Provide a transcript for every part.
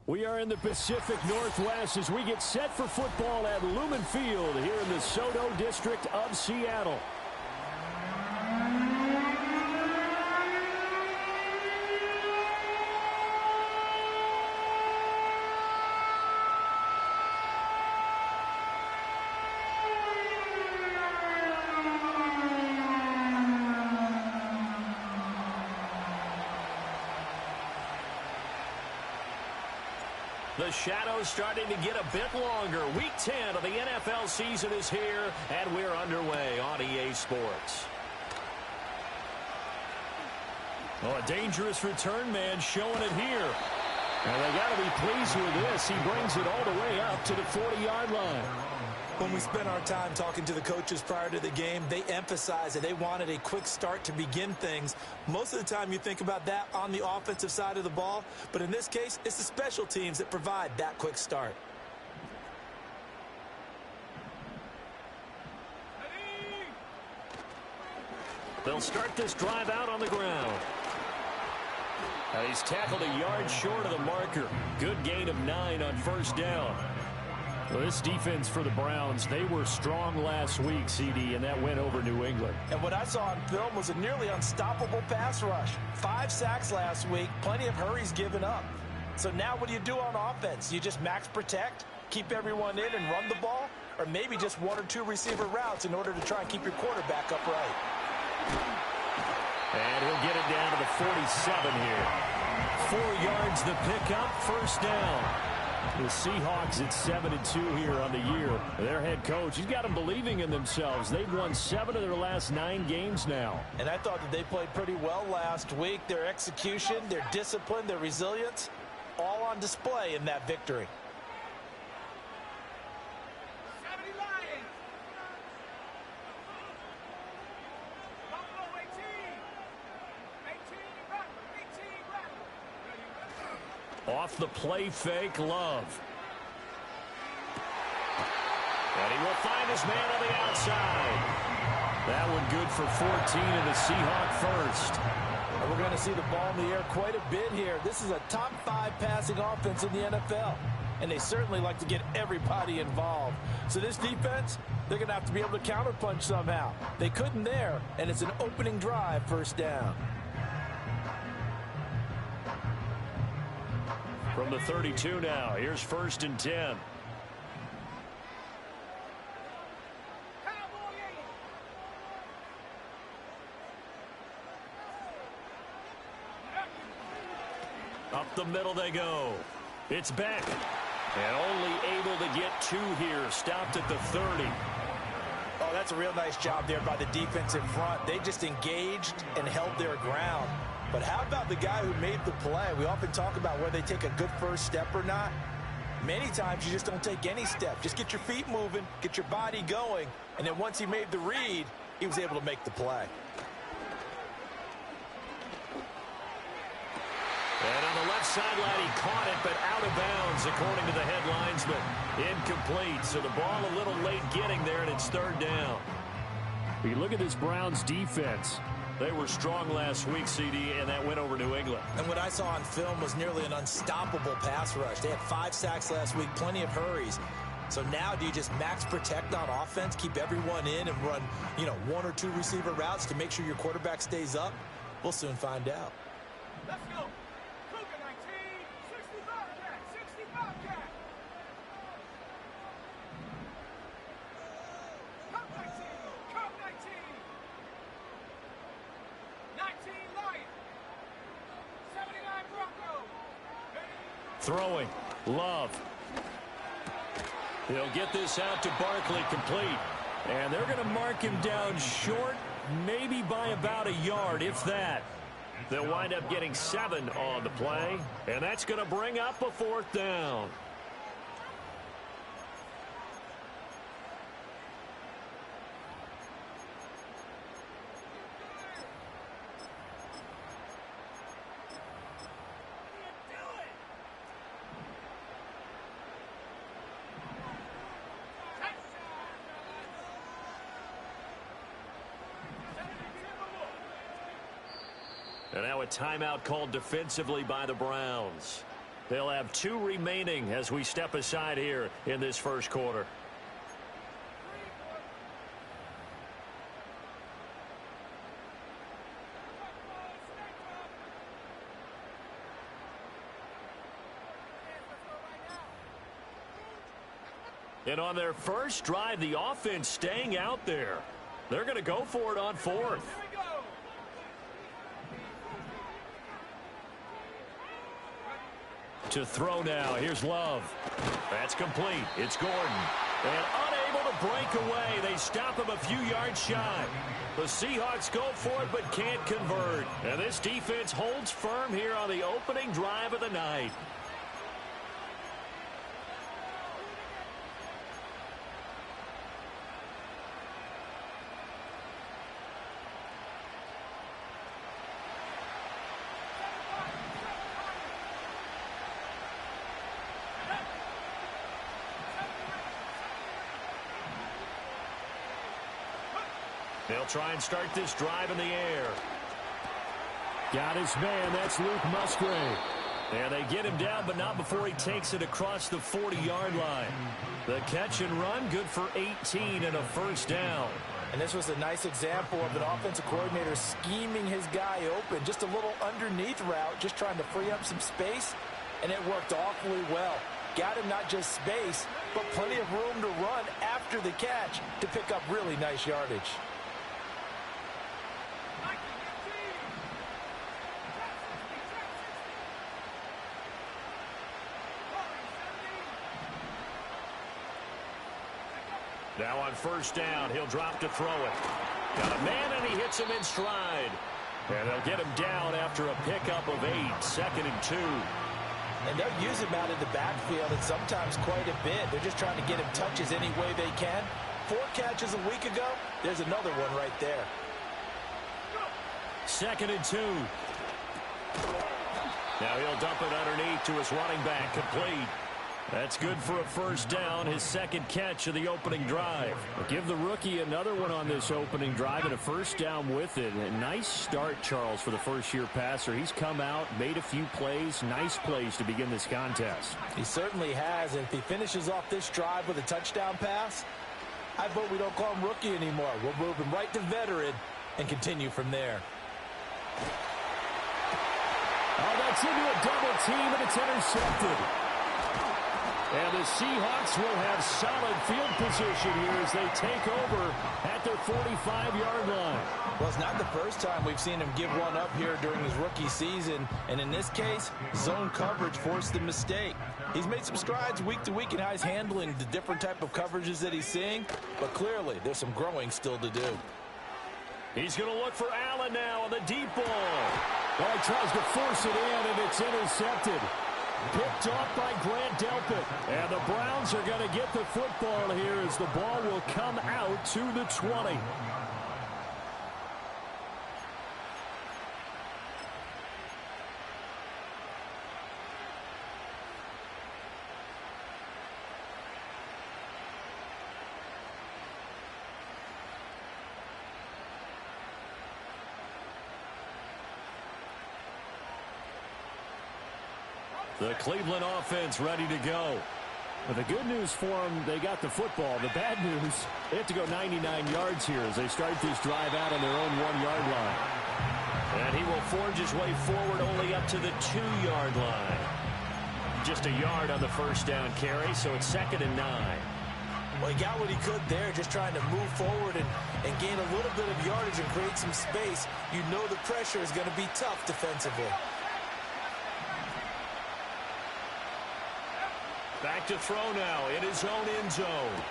We are in the Pacific Northwest as we get set for football at Lumen Field here in the Soto District of Seattle. The shadow's starting to get a bit longer. Week 10 of the NFL season is here, and we're underway on EA Sports. Oh, a dangerous return man showing it here. And they got to be pleased with this. He brings it all the way up to the 40-yard line. When we spent our time talking to the coaches prior to the game, they emphasized that they wanted a quick start to begin things. Most of the time you think about that on the offensive side of the ball, but in this case, it's the special teams that provide that quick start. They'll start this drive out on the ground. He's tackled a yard short of the marker. Good gain of 9 on first down. Well, this defense for the Browns, they were strong last week, CD, and that went over New England. And what I saw on film was a nearly unstoppable pass rush. 5 sacks last week, plenty of hurries given up. So now what do you do on offense? You just max protect, keep everyone in and run the ball, or maybe just 1 or 2 receiver routes in order to try and keep your quarterback upright. And he'll get it down to the 47 here. 4 yards the pickup, first down. The Seahawks at 7-2 here on the year. Their head coach, he's got them believing in themselves. They've won 7 of their last 9 games now. And I thought that they played pretty well last week. Their execution, their discipline, their resilience, all on display in that victory. Off the play fake, Love. And he will find his man on the outside. That one good for 14 and the Seahawk first. And we're going to see the ball in the air quite a bit here. This is a top 5 passing offense in the NFL. And they certainly like to get everybody involved. So this defense, they're going to have to be able to counterpunch somehow. They couldn't there, and it's an opening drive, first down. From the 32 now, here's 1st and 10. Up the middle they go. It's Beck. And only able to get 2 here. Stopped at the 30. Oh, that's a real nice job there by the defense in front. They just engaged and held their ground. But how about the guy who made the play? We often talk about whether they take a good first step or not. Many times you just don't take any step. Just get your feet moving, get your body going, and then once he made the read, he was able to make the play. And on the left sideline, he caught it, but out of bounds, according to the headlines, but incomplete. So the ball a little late getting there, and it's 3rd down. You look at this Browns defense. They were strong last week, CD, and that went over New England. And what I saw on film was nearly an unstoppable pass rush. They had 5 sacks last week, plenty of hurries. So now do you just max protect on offense, keep everyone in and run, 1 or 2 receiver routes to make sure your quarterback stays up? We'll soon find out. Let's go. Cougar 19, 65 cat, 65 cat. Cup 19, Cup 19. 19 Lion. 79 Bronco. Throwing. Love. He'll get this out to Barkley, complete. And they're going to mark him down short, maybe by about a yard, if that. They'll wind up getting 7 on the play, and that's going to bring up a 4th down. And now a timeout called defensively by the Browns. They'll have 2 remaining as we step aside here in this first quarter. And on their first drive, the offense staying out there. They're going to go for it on 4th. To throw now. Here's Love. That's complete. It's Gordon. And unable to break away. They stop him a few yards shy. The Seahawks go for it but can't convert. And this defense holds firm here on the opening drive of the night. They'll try and start this drive in the air. Got his man. That's Luke Musgrave. And they get him down, but not before he takes it across the 40-yard line. The catch and run, good for 18 and a first down. And this was a nice example of an offensive coordinator scheming his guy open. Just a little underneath route, just trying to free up some space, and it worked awfully well. Got him not just space, but plenty of room to run after the catch to pick up really nice yardage. Now on first down, he'll drop to throw it. Got a man, and he hits him in stride. And they'll get him down after a pickup of 8, 2nd and 2. And they'll use him out in the backfield, and sometimes quite a bit. They're just trying to get him touches any way they can. 4 catches a week ago. There's another one right there. 2nd and 2. Now he'll dump it underneath to his running back, complete. That's good for a first down, his 2nd catch of the opening drive. Give the rookie another one on this opening drive and a first down with it. A nice start, Charles, for the first-year passer. He's come out, made a few plays, nice plays to begin this contest. He certainly has, and if he finishes off this drive with a touchdown pass, I vote we don't call him rookie anymore. We'll move him right to veteran and continue from there. Oh, that's into a double team, and it's intercepted. And the Seahawks will have solid field position here as they take over at their 45-yard line. Well, it's not the first time we've seen him give one up here during his rookie season. And in this case, zone coverage forced the mistake. He's made some strides week to week in how he's handling the different type of coverages that he's seeing. But clearly, there's some growing still to do. He's going to look for Allen now on the deep ball. Well, he tries to force it in, and it's intercepted. Picked off by Grant Delpit. And the Browns are going to get the football here as the ball will come out to the 20. The Cleveland offense ready to go. But the good news for them, they got the football. The bad news, they have to go 99 yards here as they start this drive out on their own 1-yard line. And he will forge his way forward only up to the 2-yard line. Just a yard on the first down carry, so it's 2nd and 9. Well, he got what he could there, just trying to move forward and gain a little bit of yardage and create some space. You know the pressure is going to be tough defensively. Back to throw now in his own end zone.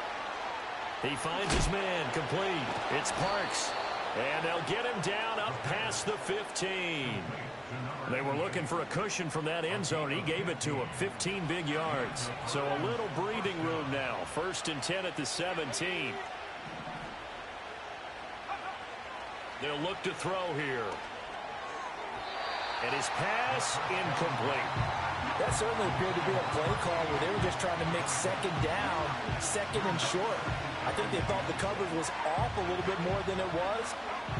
He finds his man, complete. It's Parks. And they'll get him down up past the 15. They were looking for a cushion from that end zone. He gave it to him, 15 big yards. So a little breathing room now. 1st and 10 at the 17. They'll look to throw here. And his pass incomplete. That certainly appeared to be a play call where they were just trying to make 2nd down, 2nd and short. I think they thought the coverage was off a little bit more than it was.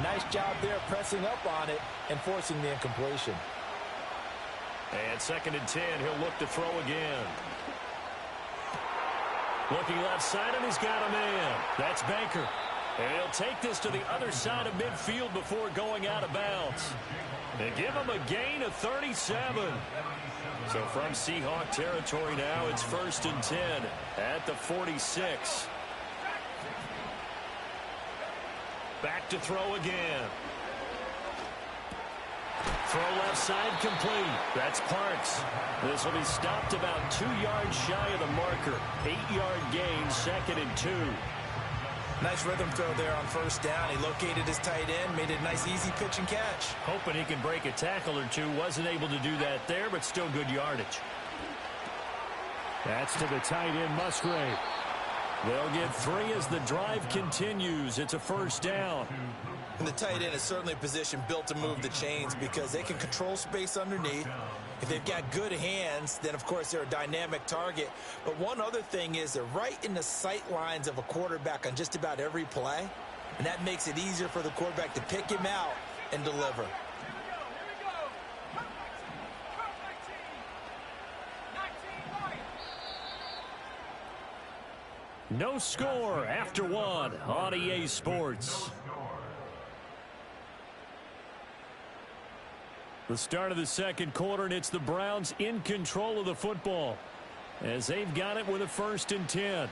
Nice job there pressing up on it and forcing the incompletion. And 2nd and 10, he'll look to throw again. Looking left side, and he's got a man. That's Baker. And he'll take this to the other side of midfield before going out of bounds. And give him a gain of 37. So from Seahawk territory now, it's 1st and 10 at the 46. Back to throw again. Throw left side complete. That's Parks. This will be stopped about 2 yards shy of the marker. 8-yard gain, 2nd and 2. Nice rhythm throw there on 1st down. He located his tight end, made it a nice easy pitch and catch. Hoping he can break a tackle or two. Wasn't able to do that there, but still good yardage. That's to the tight end, Musgrave. They'll get 3 as the drive continues. It's a 1st down. And the tight end is certainly a position built to move the chains because they can control space underneath. If they've got good hands, then, of course, they're a dynamic target. But one other thing is they're right in the sight lines of a quarterback on just about every play. And that makes it easier for the quarterback to pick him out and deliver. No score after 1 on EA Sports. The start of the 2nd quarter, and it's the Browns in control of the football as they've got it with a 1st and 10.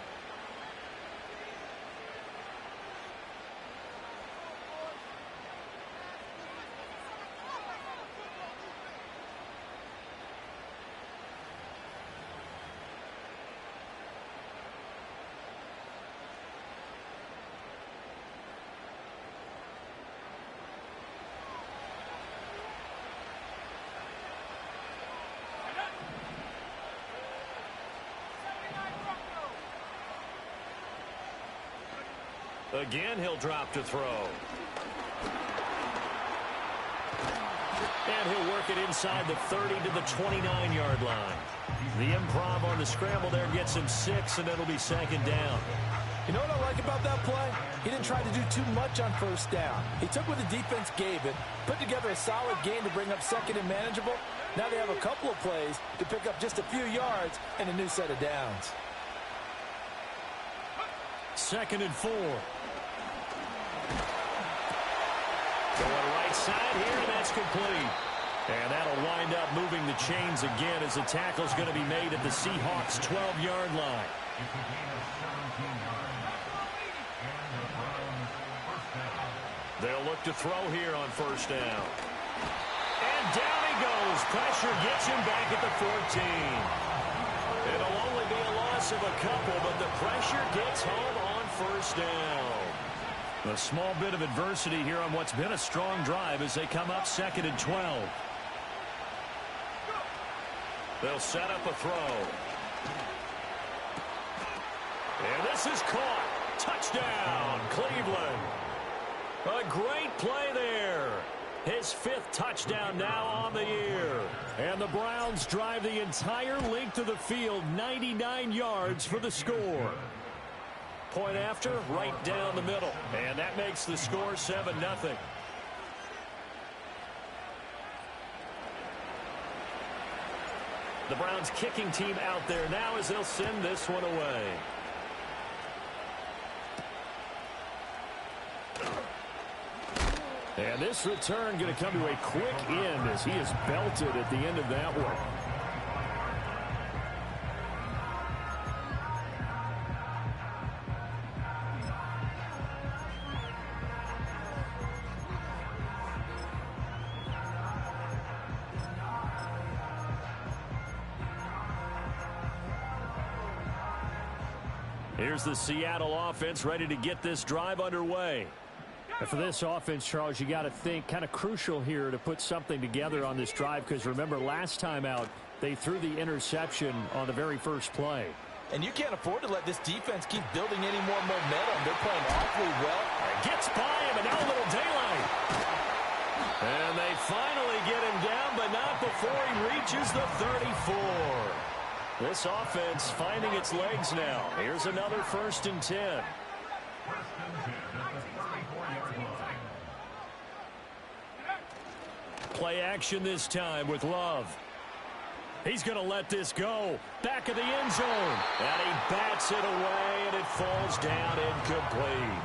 Again, he'll drop to throw. And he'll work it inside the 30 to the 29-yard line. The improv on the scramble there gets him 6, and it'll be 2nd down. You know what I like about that play? He didn't try to do too much on 1st down. He took what the defense gave it, put together a solid game to bring up 2nd and manageable. Now they have a couple of plays to pick up just a few yards and a new set of downs. 2nd and 4. Going right side here, and that's complete. And that'll wind up moving the chains again as the tackle's going to be made at the Seahawks' 12-yard line. They'll look to throw here on 1st down. And down he goes. Pressure gets him back at the 14. It'll only be a loss of a couple, but the pressure gets home on 1st down. A small bit of adversity here on what's been a strong drive as they come up 2nd and 12. They'll set up a throw. And this is caught. Touchdown, Cleveland. A great play there. His 5th touchdown now on the year. And the Browns drive the entire length of the field, 99 yards for the score. Point after, right down the middle. And that makes the score 7-0. The Browns kicking team out there now as they'll send this one away. And this return going to come to a quick end as he is belted at the end of that one. Here's the Seattle offense ready to get this drive underway. And for this offense, Charles, you got to think kind of crucial here to put something together on this drive because remember last time out they threw the interception on the very first play. And you can't afford to let this defense keep building any more momentum. They're playing awfully well. Gets by him and now a little daylight. And they finally get him down, but not before he reaches the 34. This offense finding its legs now. Here's another 1st and 10. Play action this time with Love. He's going to let this go. Back of the end zone. And he bats it away, and it falls down incomplete.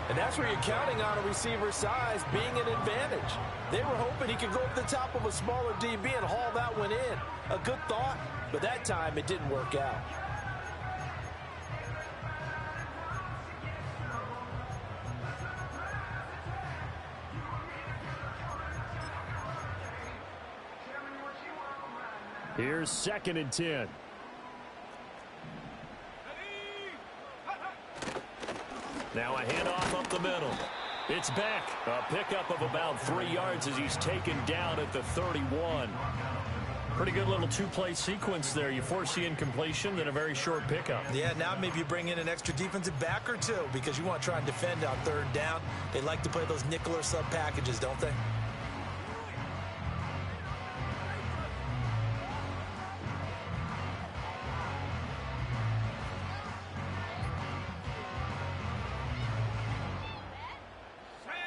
And that's where you're counting on a receiver's size being an advantage. They were hoping he could go up the top of a smaller DB and haul that one in. A good thought, but that time it didn't work out. Here's 2nd and 10. Now a handoff up the middle. It's back. A pickup of about 3 yards as he's taken down at the 31. Pretty good little two-play sequence there. You force the incompletion, then a very short pickup. Yeah, now maybe you bring in an extra defensive back or two because you want to try and defend on 3rd down. They like to play those nickel or sub packages, don't they?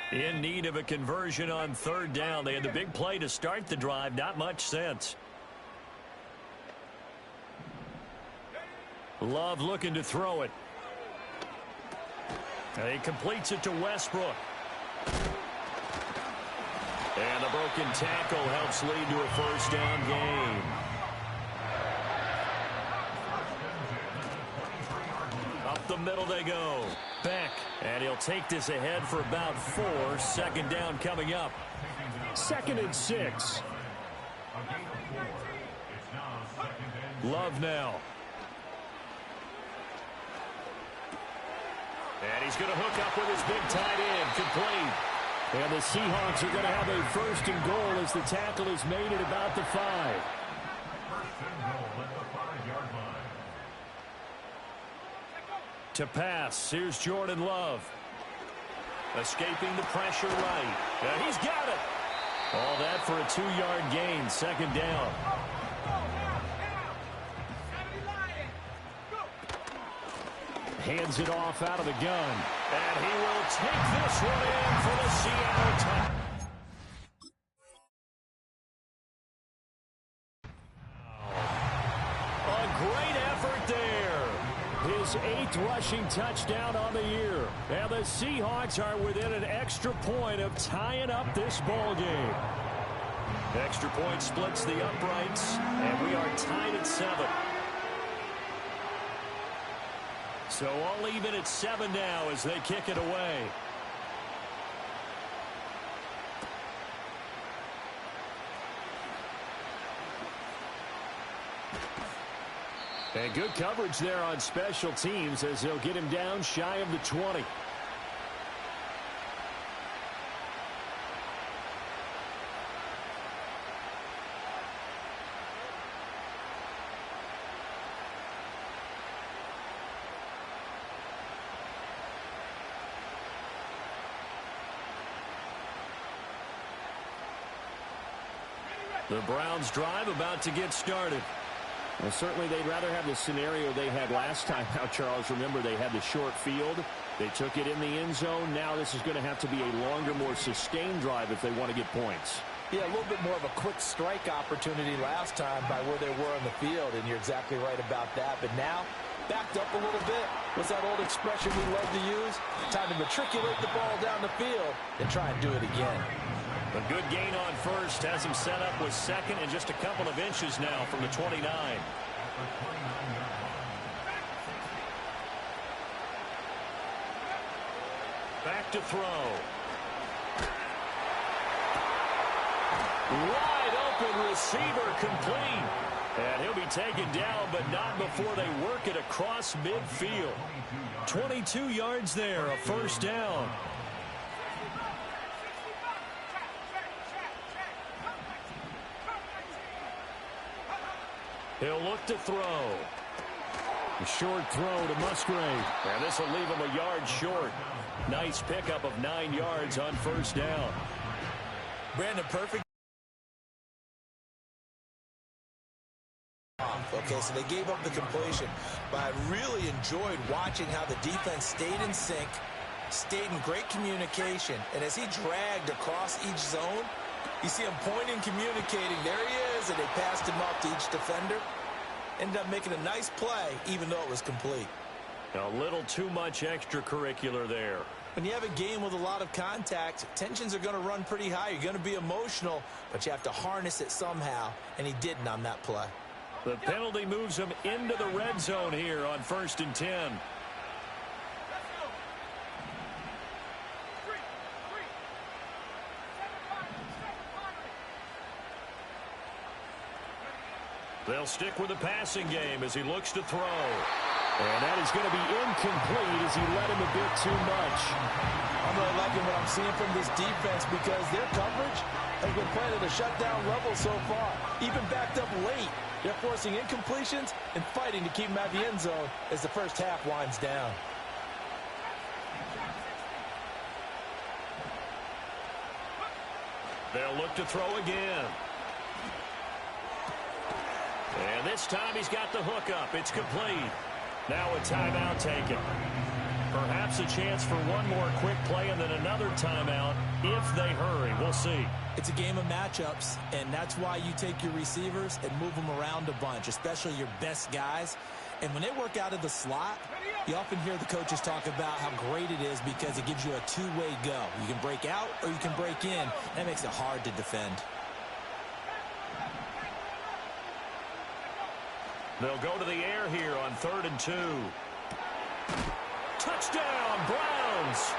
In need of a conversion on 3rd down. They had the big play to start the drive. Not much sense. Love looking to throw it. And he completes it to Westbrook. And the broken tackle helps lead to a 1st down gain. Up the middle they go. Back. And he'll take this ahead for about 4. 2nd down coming up. 2nd and 6. Love now. And he's going to hook up with his big tight end. Complete. And the Seahawks are going to have a 1st and goal as the tackle is made at about the 5. To pass, here's Jordan Love. Escaping the pressure right. And he's got it. All that for a 2-yard gain. 2nd down. Hands it off out of the gun. And he will take this one in for the Seattle touchdown. A great effort there. His 8th rushing touchdown on the year. And the Seahawks are within an extra point of tying up this ball game. Extra point splits the uprights, and we are tied at 7. So all even at 7 now as they kick it away. And good coverage there on special teams as they'll get him down shy of the 20. The Browns drive about to get started. Well, certainly they'd rather have the scenario they had last time. Now, Charles, remember they had the short field. They took it in the end zone. Now this is going to have to be a longer, more sustained drive if they want to get points. Yeah, a little bit more of a quick strike opportunity last time by where they were on the field, and you're exactly right about that. But now, backed up a little bit. What's that old expression we love to use? Time to matriculate the ball down the field and try and do it again. A good gain on 1st has him set up with 2nd and just a couple of inches now from the 29. Back to throw. Wide open receiver complete. And he'll be taken down, but not before they work it across midfield. 22 yards there, a 1st down. He'll look to throw. A short throw to Musgrave. And this will leave him a yard short. Nice pickup of 9 yards on 1st down. Brandon, perfect. Okay, so they gave up the completion, but I really enjoyed watching how the defense stayed in sync, stayed in great communication, and as he dragged across each zone, You see him pointing, communicating. There he is, and they passed him off to each defender. Ended up making a nice play, even though it was complete. A little too much extracurricular there. When you have a game with a lot of contact, tensions are going to run pretty high. You're going to be emotional, but you have to harness it somehow, and he didn't on that play. The penalty moves him into the red zone here on 1st and 10. They'll stick with the passing game as he looks to throw. And that is going to be incomplete as he let him a bit too much. I'm really liking what I'm seeing from this defense because their coverage has been playing at a shutdown level so far. Even backed up late, they're forcing incompletions and fighting to keep them out of the end zone as the first half winds down. They'll look to throw again. And this time he's got the hook up. It's complete. Now a timeout taken. Perhaps a chance for one more quick play and then another timeout if they hurry. We'll see. It's a game of matchups, and that's why you take your receivers and move them around a bunch, especially your best guys. And when they work out of the slot, you often hear the coaches talk about how great it is because it gives you a two-way go. You can break out or you can break in. That makes it hard to defend. They'll go to the air here on 3rd and 2. Touchdown, Browns!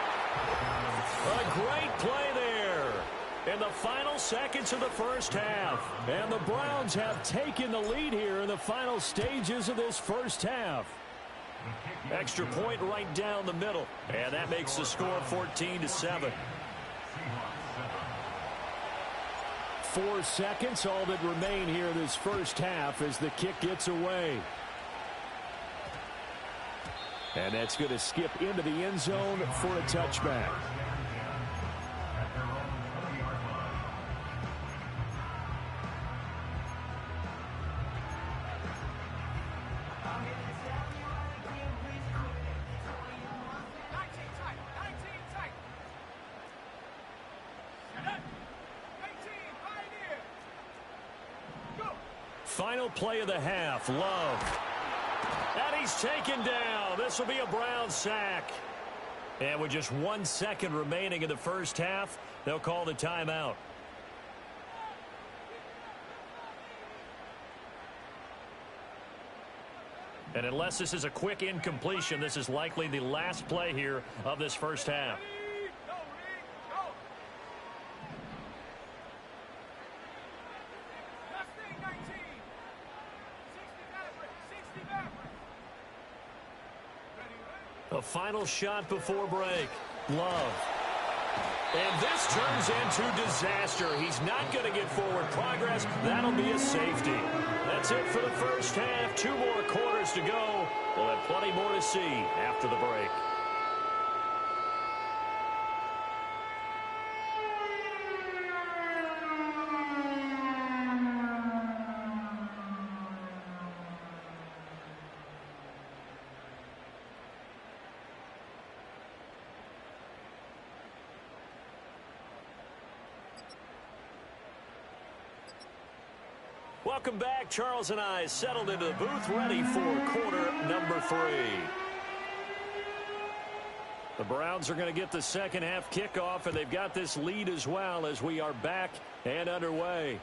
A great play there in the final seconds of the first half. And the Browns have taken the lead here in the final stages of this first half. Extra point right down the middle. And that makes the score 14-7. 4 seconds, all that remain here this first half as the kick gets away. And that's going to skip into the end zone for a touchback. Final play of the half, Love. And he's taken down. This will be a Brown sack. And with just 1 second remaining in the first half, they'll call the timeout. And unless this is a quick incompletion, this is likely the last play here of this first half. A final shot before break. Love. And this turns into disaster. He's not going to get forward progress. That'll be a safety. That's it for the first half. 2 more quarters to go. We'll have plenty more to see after the break. Welcome back. Charles and I settled into the booth, ready for quarter number 3. The Browns are going to get the second half kickoff, and they've got this lead as well as we are back and underway.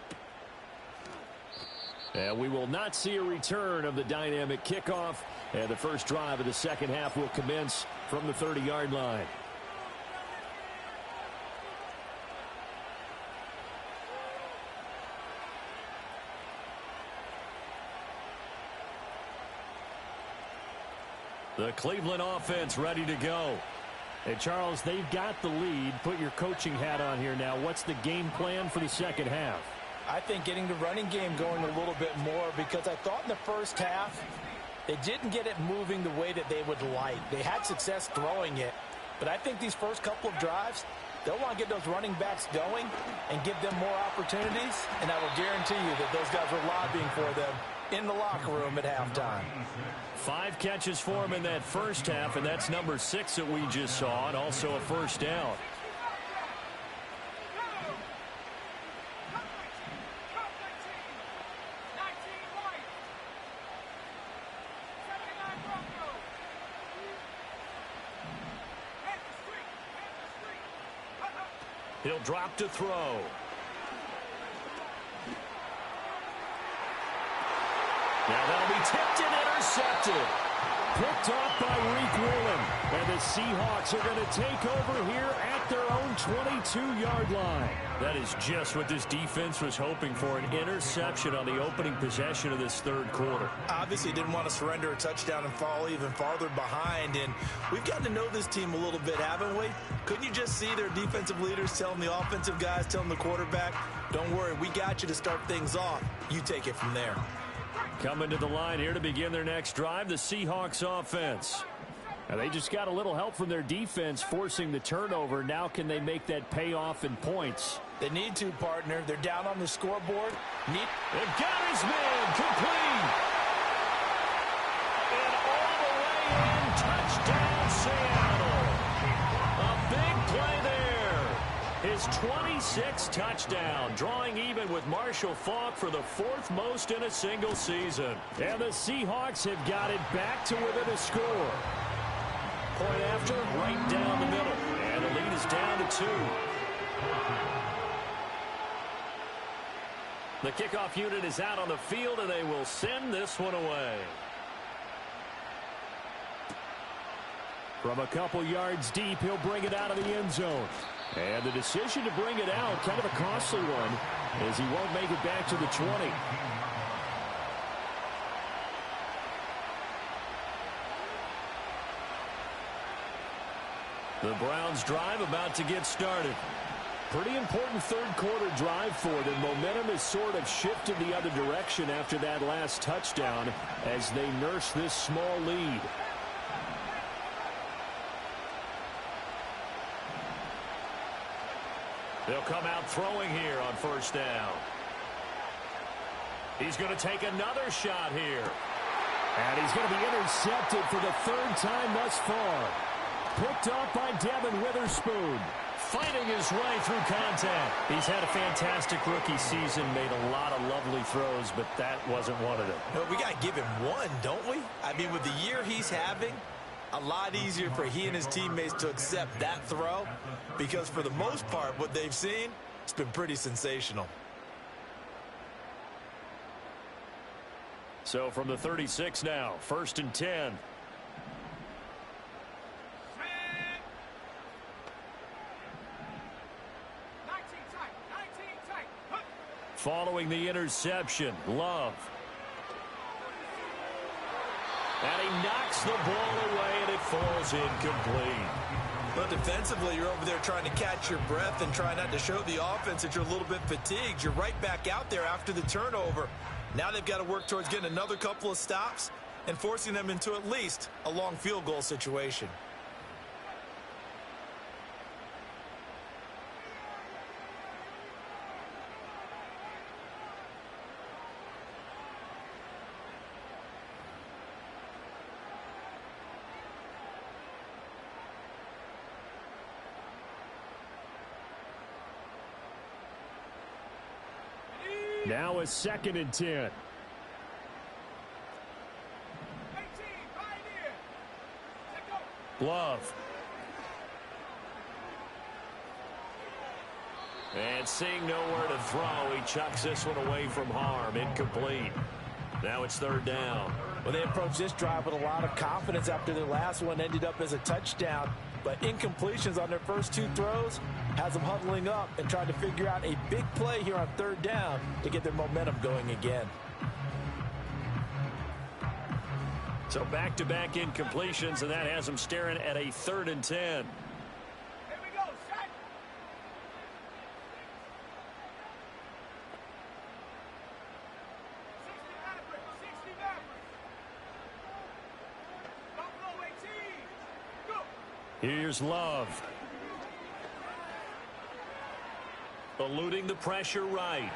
And we will not see a return of the dynamic kickoff, and the first drive of the second half will commence from the 30-yard line. The Cleveland offense ready to go. Hey, Charles, they've got the lead. Put your coaching hat on here now. What's the game plan for the second half? I think getting the running game going a little bit more because I thought in the first half they didn't get it moving the way that they would like. They had success throwing it, but I think these first couple of drives, they'll want to get those running backs going and give them more opportunities, and I will guarantee you that those guys were lobbying for them in the locker room at halftime. 5 catches for him in that first half, and that's number 6 that we just saw, and also a first down. He'll drop to throw. Now that'll be tipped and intercepted. Picked off by Reek Woolen. And the Seahawks are going to take over here at their own 22-yard line. That is just what this defense was hoping for, an interception on the opening possession of this third quarter. Obviously didn't want to surrender a touchdown and fall even farther behind. And we've gotten to know this team a little bit, haven't we? Couldn't you just see their defensive leaders telling the offensive guys, telling the quarterback, don't worry, we got you to start things off. You take it from there. Coming to the line here to begin their next drive, the Seahawks offense. Now they just got a little help from their defense forcing the turnover. Now can they make that pay off in points? They need to, partner. They're down on the scoreboard. They've got his man complete. And all the way in, touchdown Seattle. A big play there. His 26th touchdown, drawing even with Marshall Faulk for the 4th most in a single season. And the Seahawks have got it back to within a score. Point after, right down the middle. And the lead is down to 2. The kickoff unit is out on the field, and they will send this one away. From a couple yards deep, he'll bring it out of the end zone. And the decision to bring it out, kind of a costly one, as he won't make it back to the 20. The Browns drive about to get started. Pretty important third quarter drive for them. Momentum has sort of shifted the other direction after that last touchdown as they nurse this small lead. They'll come out throwing here on first down. He's going to take another shot here. And he's going to be intercepted for the 3rd time thus far. Picked off by Devin Witherspoon. Fighting his way through contact. He's had a fantastic rookie season, made a lot of lovely throws, but that wasn't one of them. Well, we got to give him one, don't we? I mean, with the year he's having, a lot easier for he and his teammates to accept that throw, because for the most part, what they've seen, it's been pretty sensational. So from the 36 now, 1st and 10. Following the interception, Love. And he knocks the ball away, and it falls incomplete. But defensively, you're over there trying to catch your breath and try not to show the offense that you're a little bit fatigued. You're right back out there after the turnover. Now they've got to work towards getting another couple of stops and forcing them into at least a long field goal situation. Now a 2nd and 10. Love. And seeing nowhere to throw, he chucks this one away from harm. Incomplete. Now it's 3rd down. Well, they approached this drive with a lot of confidence after their last one ended up as a touchdown. But incompletions on their first 2 throws has them huddling up and trying to figure out a big play here on 3rd down to get their momentum going again. So back-to-back incompletions, and that has them staring at a 3rd and 10. Here we go, set. Here's Love. Eluding the pressure right.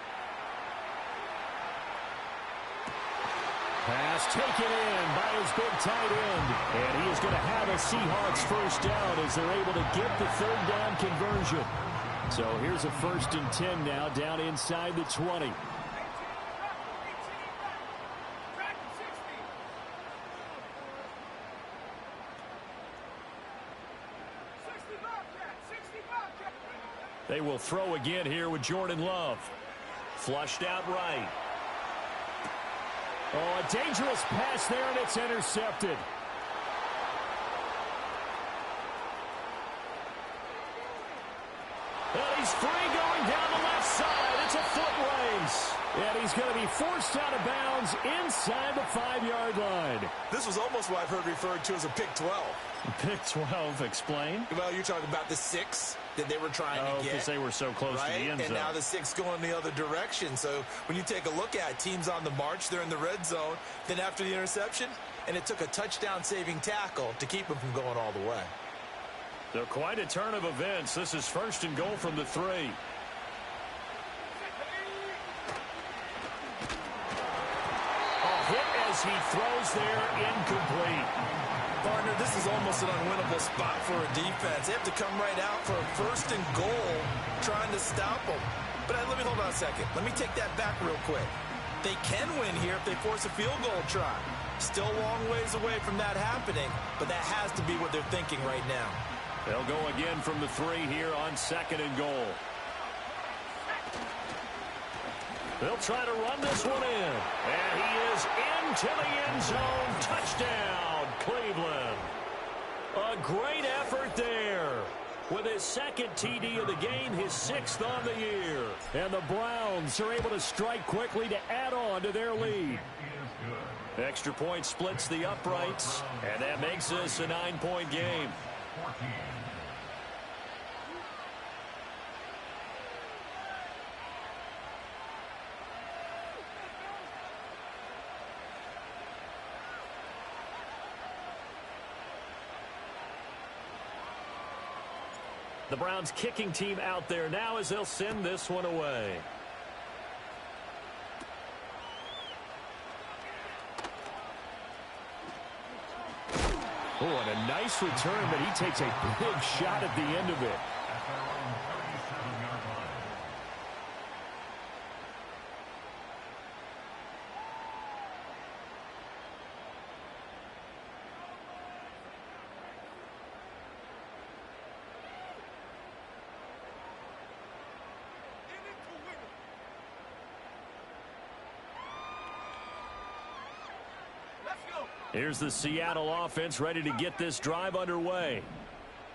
Pass taken in by his big tight end. And he is going to have a Seahawks first down as they're able to get the 3rd down conversion. So here's a 1st and 10 now down inside the 20. They will throw again here with Jordan Love. Flushed out right. Oh, a dangerous pass there, and it's intercepted. And he's free going down the left side. It's a foot race. And he's going to be forced out of bounds inside the 5-yard line. This was almost what I've heard referred to as a pick 12. Pick 12, explain. Well, you're talking about the 6 that they were trying to get. Because they were so close to the end zone. And now the 6 going the other direction. So when you take a look at teams on the march, they're in the red zone. Then after the interception, and it took a touchdown-saving tackle to keep them from going all the way. So quite a turn of events. This is 1st and goal from the 3. Hit as he throws there, incomplete. Partner, this is almost an unwinnable spot for a defense. They have to come right out for a 1st and goal trying to stop them. But let me hold on a second. Let me take that back real quick. They can win here if they force a field goal try. Still a long ways away from that happening, but that has to be what they're thinking right now. They'll go again from the 3 here on 2nd and goal. They'll try to run this one in. And he is into the end zone. Touchdown, Cleveland. A great effort there. With his 2nd TD of the game, his 6th on the year. And the Browns are able to strike quickly to add on to their lead. Extra point splits the uprights, and that makes this a 9-point game. The Browns kicking team out there now as they'll send this one away. Oh, and a nice return, but he takes a big shot at the end of it. Here's the Seattle offense ready to get this drive underway.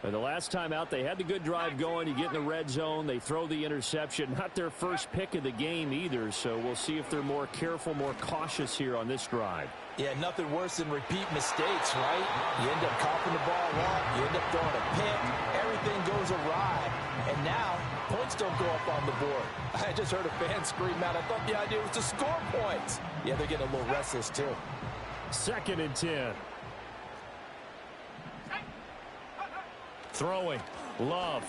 And the last time out, they had the good drive going. You get in the red zone, they throw the interception. Not their first pick of the game either, so we'll see if they're more careful, more cautious here on this drive. Yeah, nothing worse than repeat mistakes, right? You end up coughing the ball up, you end up throwing a pick, everything goes awry, and now points don't go up on the board. I just heard a fan scream out, I thought the idea was to score points. Yeah, they're getting a little restless too. 2nd and 10. Throwing. Love.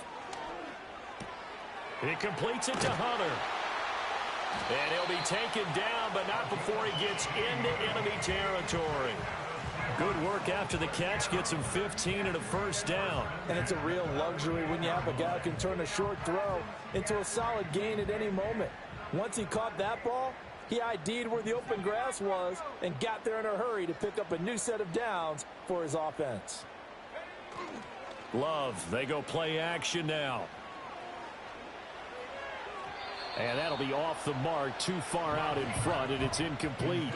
He completes it to Hunter. And he'll be taken down, but not before he gets into enemy territory. Good work after the catch. Gets him 15 and a 1st down. And it's a real luxury when you have a guy who can turn a short throw into a solid gain at any moment. Once he caught that ball, he ID'd where the open grass was and got there in a hurry to pick up a new set of downs for his offense. Love, they go play action now. And that'll be off the mark, too far out in front, and it's incomplete.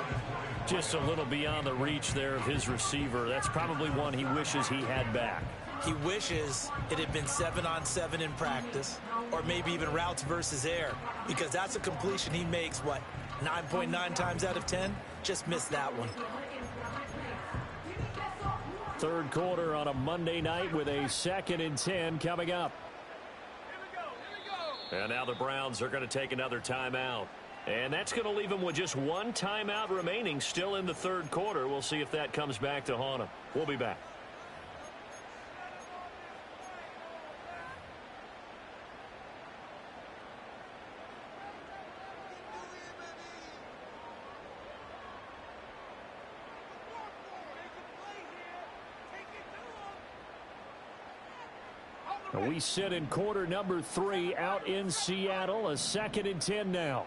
Just a little beyond the reach there of his receiver. That's probably one he wishes he had back. He wishes it had been 7-on-7 in practice, or maybe even routes versus air, because that's a completion he makes, 9.9 times out of 10? Just missed that one. 3rd quarter on a Monday night with a 2nd and 10 coming up. And now the Browns are going to take another timeout. And that's going to leave them with just one timeout remaining still in the 3rd quarter. We'll see if that comes back to haunt them. We'll be back. We sit in quarter number 3 out in Seattle. A 2nd and 10 now.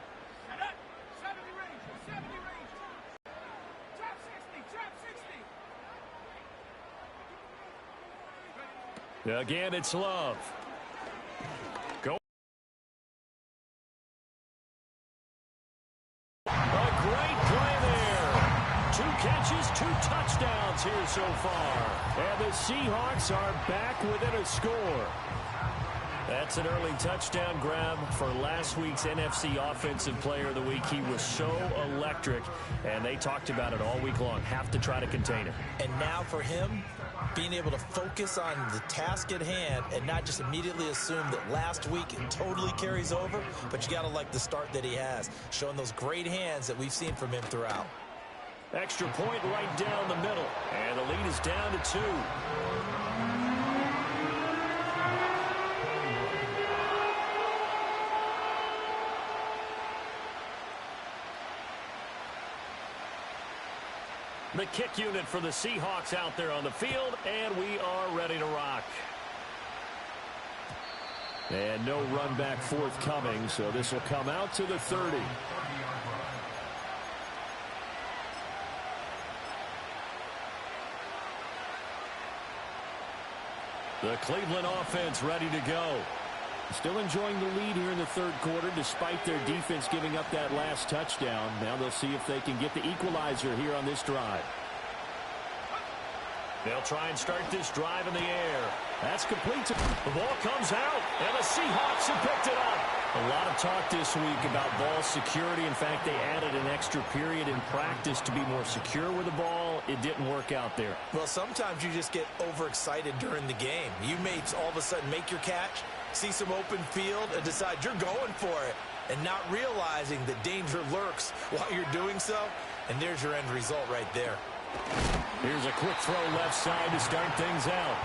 Again, it's Love. 2 catches, 2 touchdowns here so far. And the Seahawks are back within a score. That's an early touchdown grab for last week's NFC Offensive Player of the Week. He was so electric, and they talked about it all week long. Have to try to contain him. And now for him, being able to focus on the task at hand and not just immediately assume that last week it totally carries over, but you got to like the start that he has, showing those great hands that we've seen from him throughout. Extra point right down the middle, and the lead is down to 2. The kick unit for the Seahawks out there on the field, and we are ready to rock. And no run back forthcoming, so this will come out to the 30. The Cleveland offense ready to go. Still enjoying the lead here in the third quarter despite their defense giving up that last touchdown. Now they'll see if they can get the equalizer here on this drive. They'll try and start this drive in the air. That's complete. The ball comes out, and the Seahawks have picked it up. A lot of talk this week about ball security. In fact, they added an extra period in practice to be more secure with the ball. It didn't work out there. Well, sometimes you just get overexcited during the game. You may all of a sudden make your catch, see some open field, and decide you're going for it, and not realizing that danger lurks while you're doing so. And there's your end result right there. Here's a quick throw left side to start things out.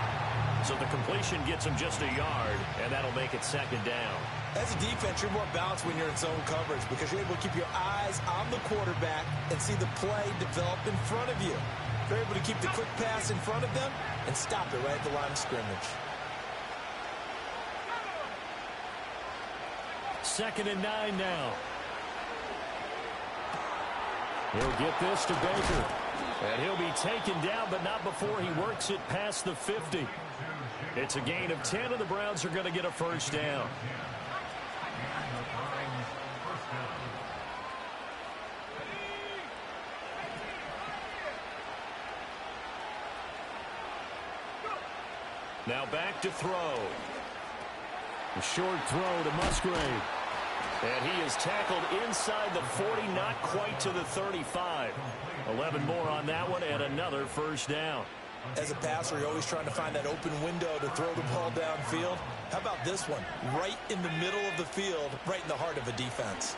So the completion gets him just a yard, and that'll make it second down. As a defense, you're more balanced when you're in zone coverage because you're able to keep your eyes on the quarterback and see the play develop in front of you. You're able to keep the quick pass in front of them and stop it right at the line of scrimmage. 2nd and 9 now. He'll get this to Baker. And he'll be taken down, but not before he works it past the 50. It's a gain of 10, and the Browns are going to get a first down. Now back to throw. A short throw to Musgrave. And he is tackled inside the 40, not quite to the 35. 11 more on that one, and another first down. As a passer, you're always trying to find that open window to throw the ball downfield. How about this one? Right in the middle of the field, right in the heart of a defense.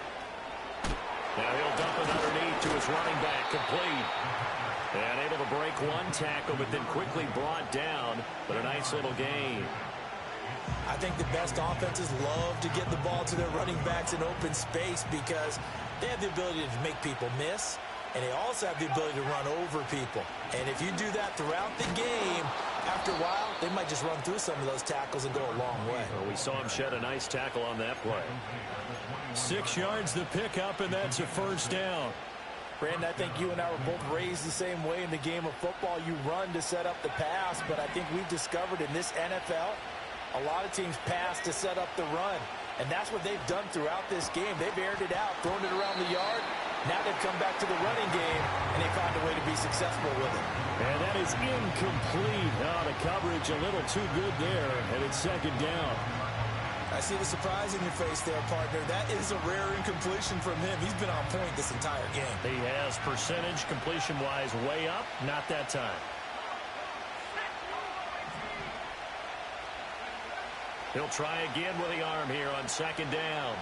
Now he'll dump it underneath to his running back, complete. And able to break one tackle, but then quickly brought down. But a nice little gain. I think the best offenses love to get the ball to their running backs in open space because they have the ability to make people miss, and they also have the ability to run over people. And if you do that throughout the game, after a while, they might just run through some of those tackles and go a long way. Well, we saw him shed a nice tackle on that play. 6 yards the pickup, and that's a first down. Brandon, I think you and I were both raised the same way in the game of football. You run to set up the pass, but I think we've discovered in this NFL, a lot of teams pass to set up the run, and that's what they've done throughout this game. They've aired it out, thrown it around the yard. Now they've come back to the running game, and they found a way to be successful with it. And that is incomplete. Oh, the coverage a little too good there, and it's second down. I see the surprise in your face there, partner. That is a rare incompletion from him. He's been on point this entire game. He has percentage completion-wise way up, not that time. He'll try again with the arm here on second down.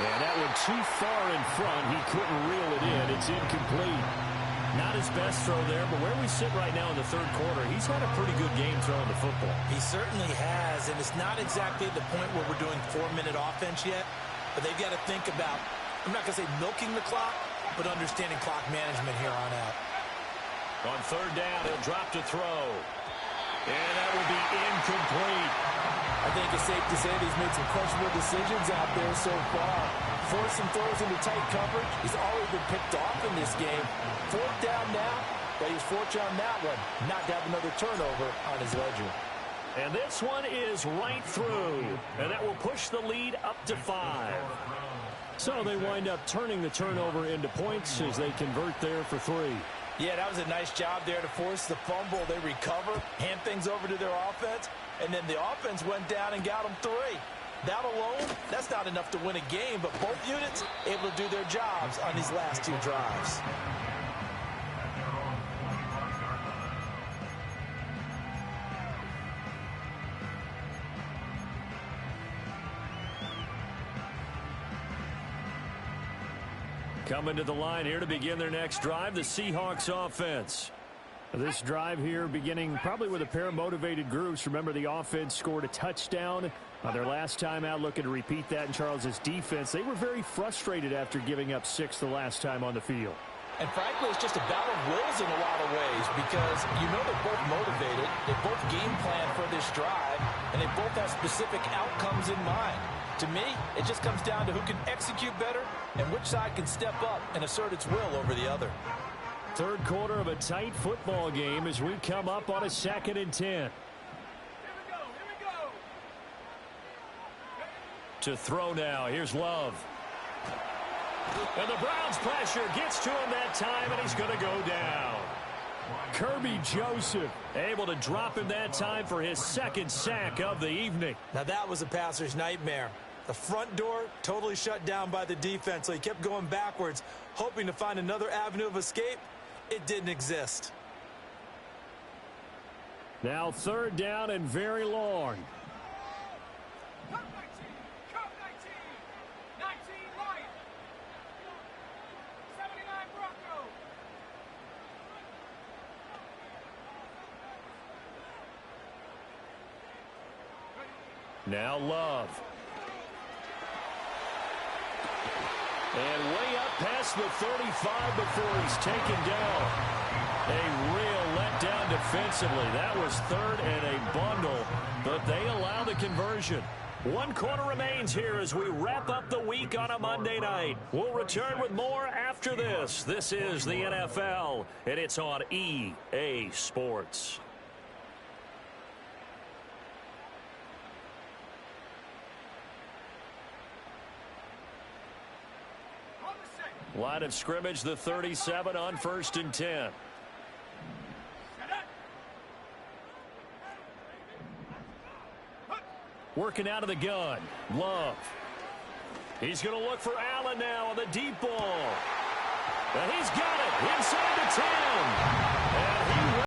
And that one too far in front. He couldn't reel it in. It's incomplete. Not his best throw there, but where we sit right now in the third quarter, he's had a pretty good game throwing the football. He certainly has, and it's not exactly at the point where we're doing 4-minute offense yet, but they've got to think about, I'm not going to say milking the clock, but understanding clock management here on out. On third down, he'll drop to throw. And that will be incomplete. I think it's safe to say that he's made some questionable decisions out there so far. Forced some throws into tight coverage. He's already been picked off in this game. Fourth down now, but he's fortunate on that one not to have another turnover on his ledger. And this one is right through. And that will push the lead up to 5. So they wind up turning the turnover into points as they convert there for 3. Yeah, that was a nice job there to force the fumble. They recover, hand things over to their offense, and then the offense went down and got them 3. That alone, that's not enough to win a game, but both units able to do their jobs on these last 2 drives. Coming to the line here to begin their next drive, the Seahawks offense. This drive here beginning probably with a pair of motivated groups. Remember, the offense scored a touchdown on their last time out, looking to repeat that in Charles's defense. They were very frustrated after giving up 6 the last time on the field. And frankly, it's just a battle of wills in a lot of ways because you know they're both motivated, they both game plan for this drive, and they both have specific outcomes in mind. To me, it just comes down to who can execute better and which side can step up and assert its will over the other. Third quarter of a tight football game as we come up on a 2nd and 10. Here we go. To throw now, here's Love. And the Browns pressure gets to him that time, and he's going to go down. Kirby Joseph able to drop him that time for his 2nd sack of the evening. Now that was a passer's nightmare. The front door totally shut down by the defense, so he kept going backwards, hoping to find another avenue of escape. It didn't exist. Now 3rd down and very long. Cut 19. Cut 19. 19 Lions. 79 Broncos. Now Love. And way up past the 35 before he's taken down. A real letdown defensively. That was 3rd and a bundle, but they allow the conversion. 1 quarter remains here as we wrap up the week on a Monday night. We'll return with more after this. This is the NFL, and it's on EA Sports. Line of scrimmage, the 37 on 1st and 10. Working out of the gun. Love. He's going to look for Allen now on the deep ball. And he's got it inside the 10.